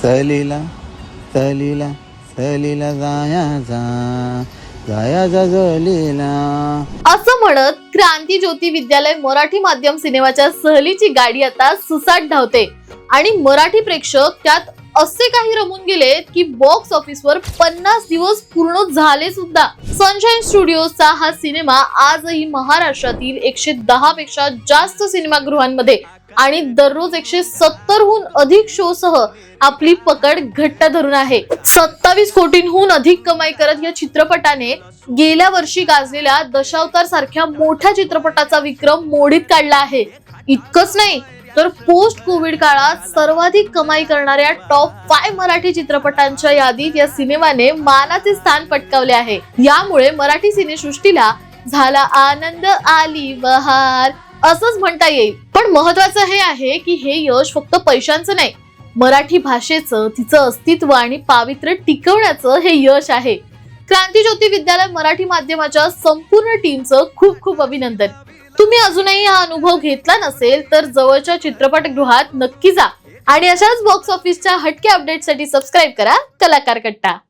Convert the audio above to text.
सहलीला सहलीला सहलीला जायाचा जायाचा सहलीला असं म्हणत क्रांती ज्योती विद्यालय मराठी माध्यम सिनेमाच्या सहलीची गाडी आता सुसाट धावते आणि मराठी प्रेक्षक त्यात असे काही रमून गेलेत की बॉक्स ऑफिसवर 50 दिवस पूर्ण झाले सुद्धा. सनशाईन स्टुडिओचा हा सिनेमा आजही महाराष्ट्रातील 110 पेक्षा जास्त सिनेमागृहांमध्ये आणि दररोज 170 हून अधिक शो सह आपली पकड घट्ट धरून आहे. 27 कोटींहून अधिक कमाई करत या चित्रपटाने गेल्या वर्षी गाजलेल्या दशावतार सारख्या मोठ्या चित्रपटाचा विक्रम मोडीत काढला आहे. इतकंच नाही तर पोस्ट कोविड काळात सर्वाधिक कमाई करणाऱ्या टॉप 5 मराठी चित्रपटांच्या यादीत या सिनेमाने मानाचे स्थान पटकावले आहे. यामुळे मराठी सिनेसृष्टीला झाला आनंद आली बहार असंच म्हणता येईल. पण महत्वाचं हे आहे की हे यश फक्त पैशांचं नाही, मराठी भाषेचं, तिचं अस्तित्व आणि पावित्र्य टिकवण्याचं हे यश आहे. क्रांती ज्योती विद्यालय मराठी माध्यमाच्या संपूर्ण टीमचं खूप खूप अभिनंदन. तुम्ही अजूनही हा अनुभव घेतला नसेल तर जवळच्या चित्रपटगृहात नक्की जा आणि अशाच बॉक्स ऑफिसच्या हटके अपडेटसाठी सबस्क्राईब करा कलाकार कट्टा.